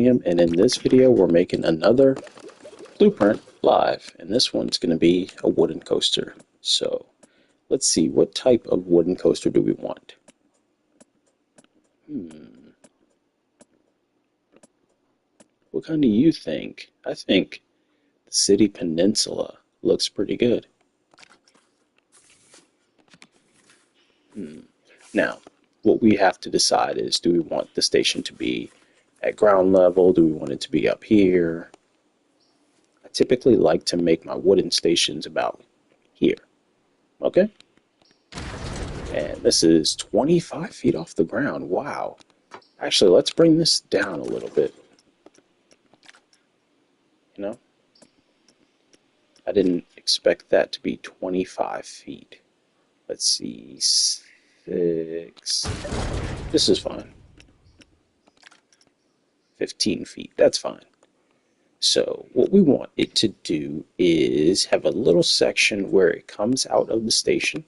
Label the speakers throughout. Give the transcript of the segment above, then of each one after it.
Speaker 1: And in this video we're making another blueprint live, and this one's going to be a wooden coaster. So let's see, what type of wooden coaster do we want? What kind do you think? I think the City Peninsula looks pretty good. Now, what we have to decide is, do we want the station to be at ground level? Do we want it to be up here? I typically like to make my wooden stations about here. Okay? And this is 25 feet off the ground. Wow. Actually, let's bring this down a little bit. You know? I didn't expect that to be 25 feet. Let's see. 6. This is fine. 15 feet. That's fine. So what we want it to do is have a little section where it comes out of the station,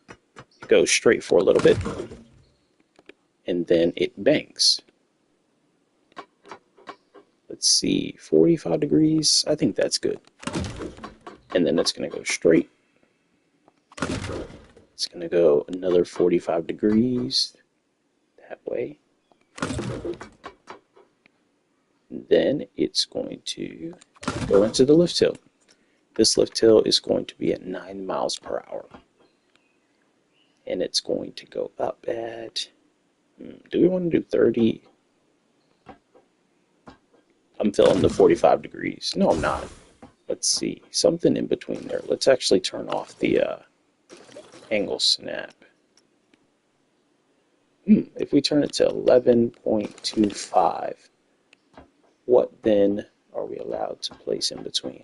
Speaker 1: it goes straight for a little bit, and then it banks. Let's see, 45 degrees. I think that's good. And then it's going to go straight. It's going to go another 45 degrees that way. Then it's going to go into the lift hill. This lift hill is going to be at 9 miles per hour. And it's going to go up at, do we want to do 30? I'm feeling the 45 degrees. No, I'm not. Let's see, something in between there. Let's actually turn off the angle snap. If we turn it to 11.25, what then are we allowed to place in between?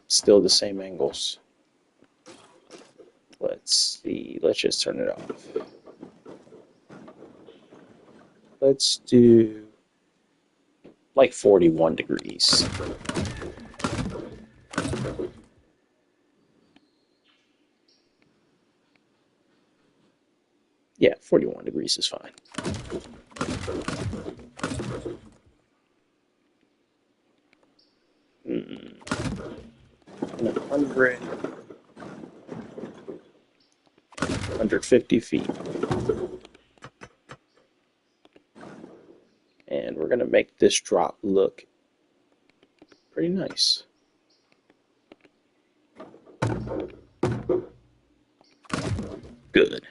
Speaker 1: Still the same angles. Let's see, let's just turn it off. Let's do like 41 degrees. Yeah, 41 degrees is fine. 100, 150 feet. And we're going to make this drop look pretty nice. Good.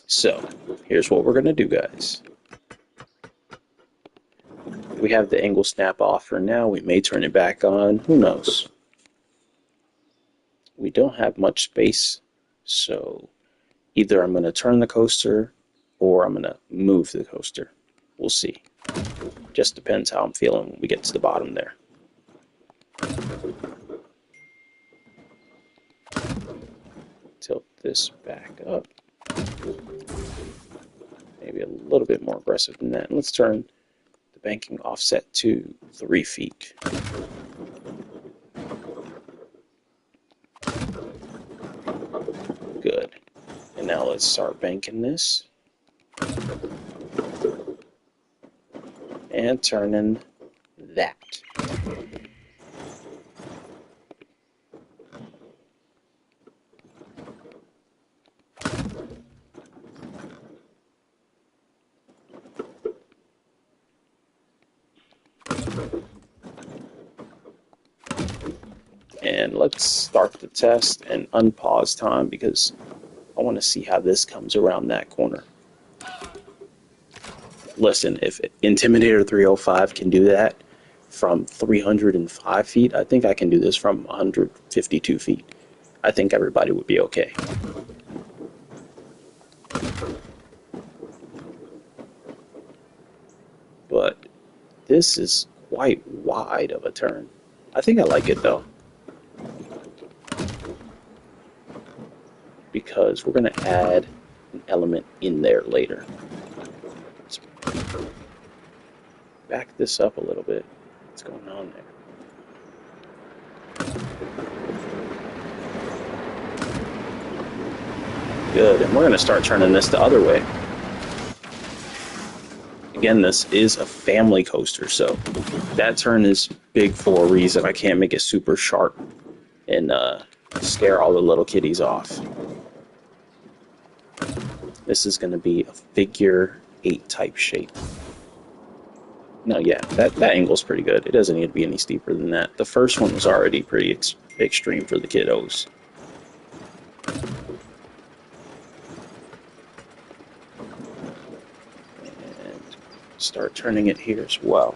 Speaker 1: So, here's what we're going to do, guys. We have the angle snap off for now. We may turn it back on. Who knows? We don't have much space, so either I'm going to turn the coaster or I'm going to move the coaster. We'll see. Just depends how I'm feeling when we get to the bottom there. Tilt this back up. Maybe a little bit more aggressive than that. Let's turn the banking offset to 3 feet. Good. And now let's start banking this. And turning that. And let's start the test and unpause time because I want to see how this comes around that corner. Listen, if Intimidator 305 can do that from 305 feet, I think I can do this from 152 feet. I think everybody would be okay. But this is quite wide of a turn. I think I like it though, because we're going to add an element in there later. Let's back this up a little bit. What's going on there? Good, and we're going to start turning this the other way. Again, this is a family coaster, so that turn is big for a reason. I can't make it super sharp and scare all the little kitties off. This is going to be a figure 8 type shape. No, yeah, that angle's pretty good. It doesn't need to be any steeper than that. The first one was already pretty extreme for the kiddos. And start turning it here as well.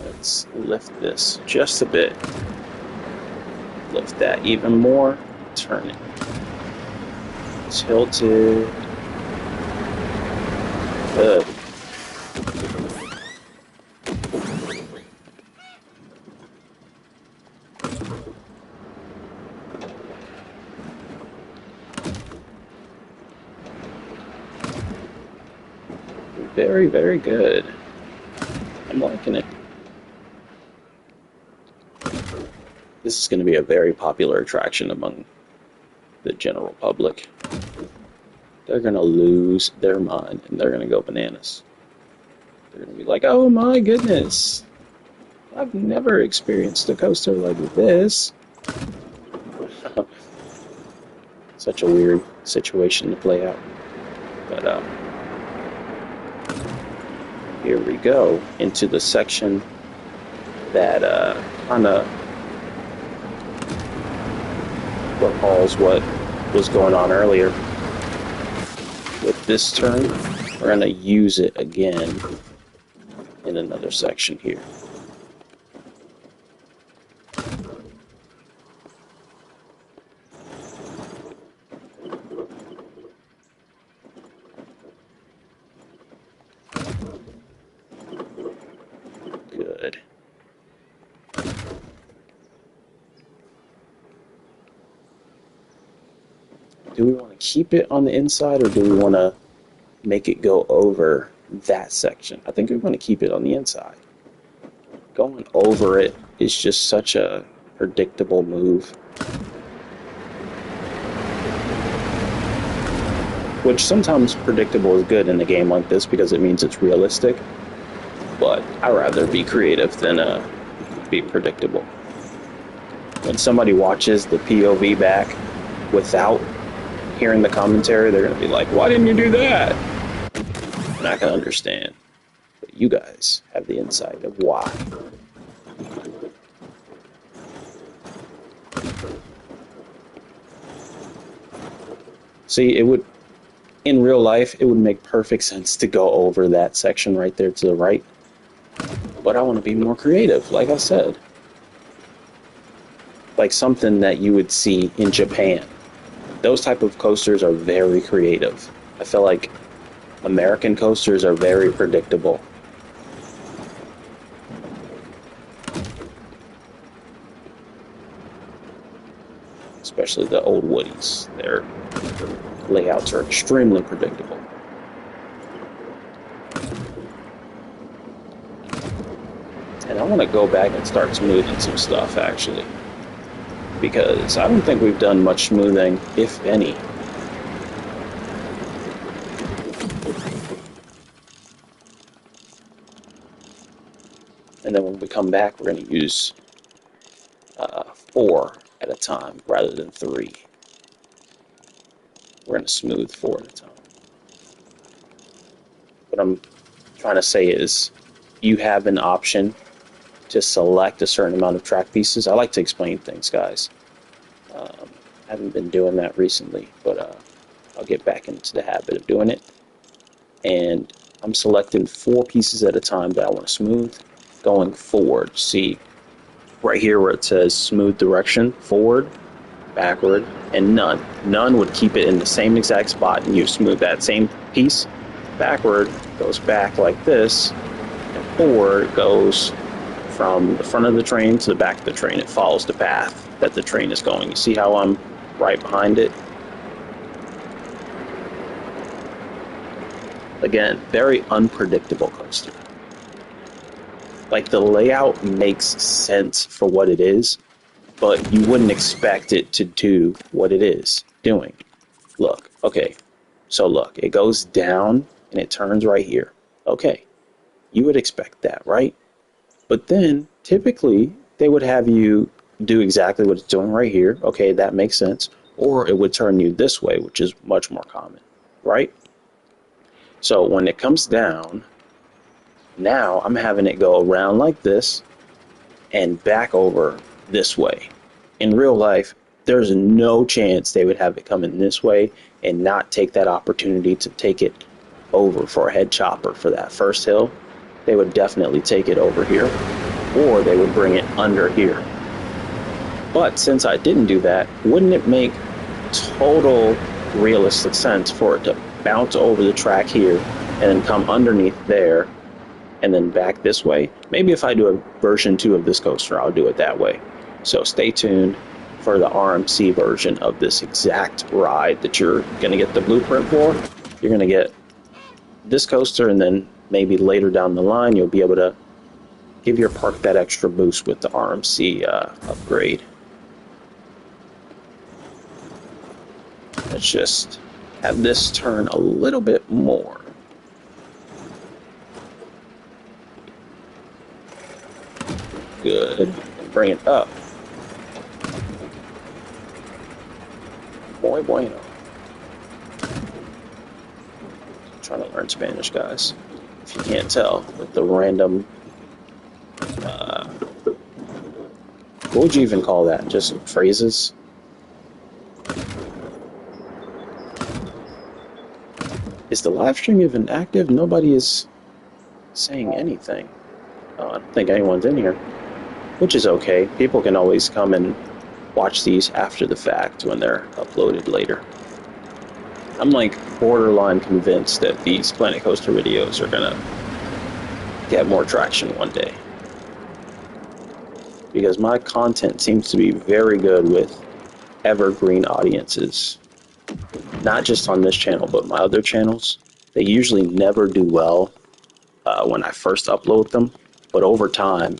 Speaker 1: Let's lift this just a bit. Lift that even more. Turn it. Tilt it. Good. Very, very good. I'm liking it. This is going to be a very popular attraction among the general public. They're going to lose their mind and they're going to go bananas. They're going to be like, oh my goodness, I've never experienced a coaster like this. Such a weird situation to play out. But here we go into the section that kind of recalls what was going on earlier. With this turn, we're going to use it again in another section here. Good. Do we want to keep it on the inside or do we want to make it go over that section? I think we want to keep it on the inside. Going over it is just such a predictable move. Which sometimes predictable is good in a game like this because it means it's realistic. But I'd rather be creative than be predictable. When somebody watches the POV back without hearing the commentary, they're going to be like, why didn't you do that? I'm not going to understand. But you guys have the insight of why. See, it would, in real life, it would make perfect sense to go over that section right there to the right. But I want to be more creative, like I said. Like something that you would see in Japan. Those type of coasters are very creative. I feel like American coasters are very predictable. Especially the old Woodies. Their layouts are extremely predictable. And I want to go back and start smoothing some stuff, actually. Because I don't think we've done much smoothing, if any. And then when we come back, we're going to use 4 at a time rather than 3. We're going to smooth 4 at a time. What I'm trying to say is you have an option to select a certain amount of track pieces. I like to explain things, guys. I haven't been doing that recently, but I'll get back into the habit of doing it. And I'm selecting 4 pieces at a time that I want to smooth going forward. See, right here where it says smooth direction, forward, backward, and none. None would keep it in the same exact spot, and you smooth that same piece. Backward goes back like this, and forward goes from the front of the train to the back of the train. It follows the path that the train is going. You see how I'm right behind it? Again, very unpredictable coaster. Like, the layout makes sense for what it is, but you wouldn't expect it to do what it is doing. Look, okay, so look, it goes down and it turns right here. Okay, you would expect that, right? But then typically they would have you do exactly what it's doing right here. Okay, that makes sense. Or it would turn you this way, which is much more common, right? So when it comes down, now I'm having it go around like this and back over this way. In real life, there's no chance they would have it come in this way and not take that opportunity to take it over for a head chopper for that first hill. They would definitely take it over here, or they would bring it under here. But since I didn't do that, wouldn't it make total realistic sense for it to bounce over the track here and then come underneath there and then back this way? Maybe if I do a version 2 of this coaster, I'll do it that way. So stay tuned for the RMC version of this exact ride that you're going to get the blueprint for. You're going to get this coaster, and then maybe later down the line you'll be able to give your park that extra boost with the RMC upgrade. Let's just have this turn a little bit more. Good. Bring it up. Muy bueno. I'm trying to learn Spanish, guys. If you can't tell, with the random... what would you even call that? Just phrases? Is the live stream even active? Nobody is saying anything. I don't think anyone's in here, which is okay. People can always come and watch these after the fact when they're uploaded later. I'm like borderline convinced that these Planet Coaster videos are gonna get more traction one day, because my content seems to be very good with evergreen audiences. Not just on this channel, but my other channels. They usually never do well when I first upload them, but over time,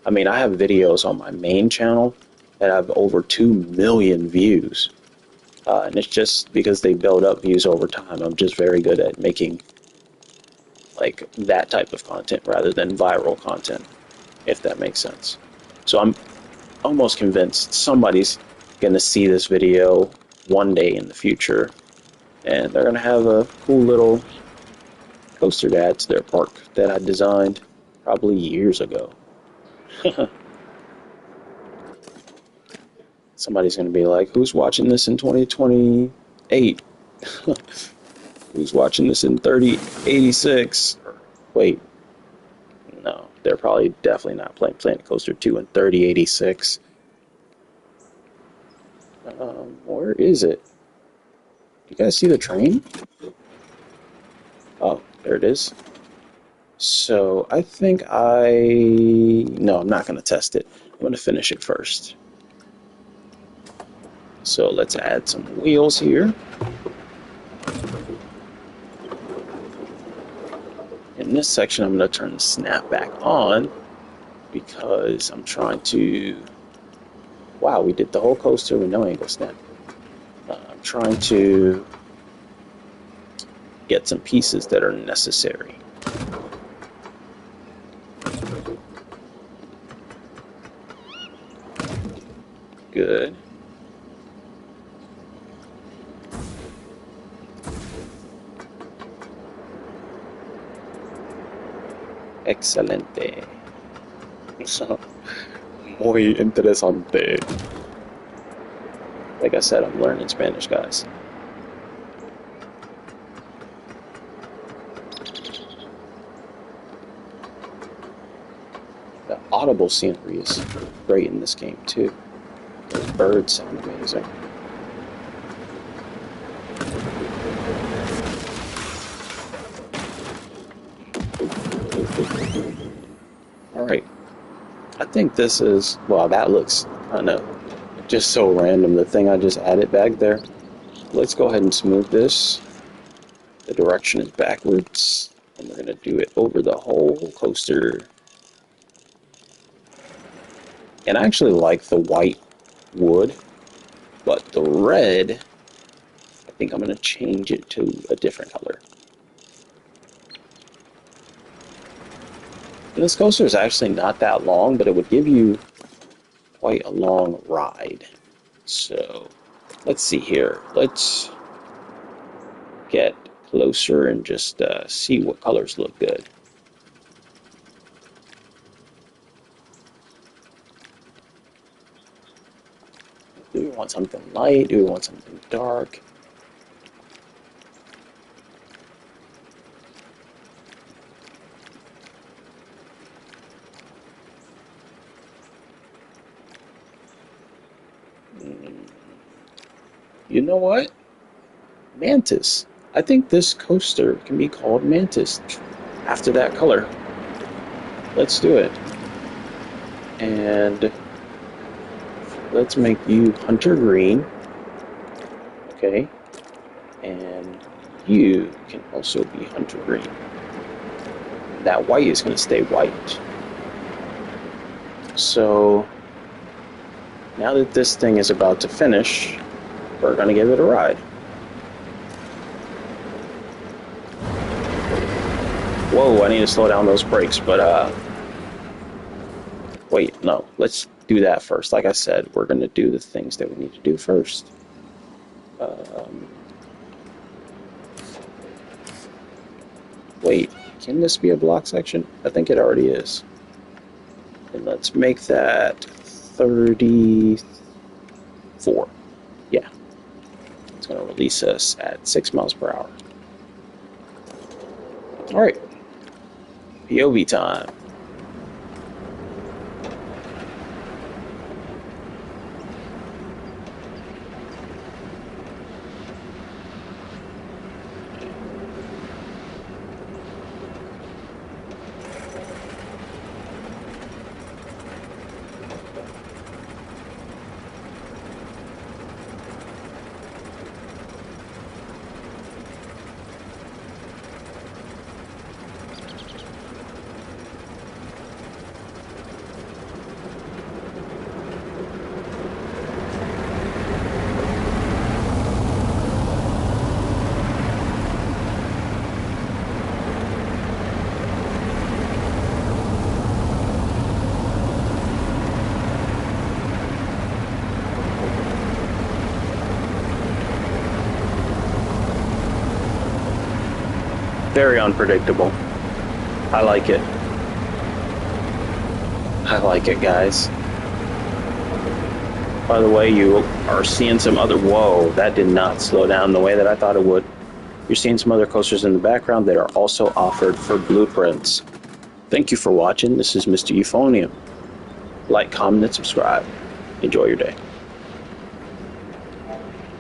Speaker 1: I mean, I have videos on my main channel that have over 2 million views, and it's just because they build up views over time. I'm just very good at making like that type of content rather than viral content, if that makes sense. So I'm almost convinced somebody's gonna see this video one day in the future, and they're gonna have a cool little coaster to add to their park that I designed probably years ago. Somebody's gonna be like, who's watching this in 2028? Who's watching this in 3086? Wait, no, they're probably definitely not playing Planet Coaster 2 in 3086. Where is it? You guys see the train? Oh, there it is. So I think no, I'm not going to test it. I'm going to finish it first. So let's add some wheels here. In this section, I'm going to turn the snap back on because I'm trying to... Wow, we did the whole coaster with no angle snap. I'm trying to get some pieces that are necessary. Good. Excelente. Muy interesante. Like I said, I'm learning Spanish, guys. The audible scenery is great in this game, too. Those birds sound amazing. Alright. I think this is... Well, that looks... I know. Just so random, the thing I just added back there. Let's go ahead and smooth this. The direction is backwards, and we're going to do it over the whole coaster. And I actually like the white wood, but the red, I think I'm going to change it to a different color. And this coaster is actually not that long, but it would give you quite a long ride. So let's see here. Let's get closer and just see what colors look good. Do we want something light? Do we want something dark? You know what? Mantis. I think this coaster can be called Mantis after that color. Let's do it. And let's make you Hunter Green. Okay. And you can also be Hunter Green. That white is going to stay white. So now that this thing is about to finish, we're going to give it a ride. Whoa, I need to slow down those brakes, but wait, no, let's do that first. Like I said, we're going to do the things that we need to do first. Wait, can this be a block section? I think it already is. And let's make that 34. Yeah. It's going to release us at 6 miles per hour. All right. POV time. Very unpredictable. I like it. I like it, guys. By the way, you are seeing some other... Whoa, that did not slow down the way that I thought it would. You're seeing some other coasters in the background that are also offered for blueprints. Thank you for watching. This is Mr. Euphonium. Like, comment, and subscribe. Enjoy your day.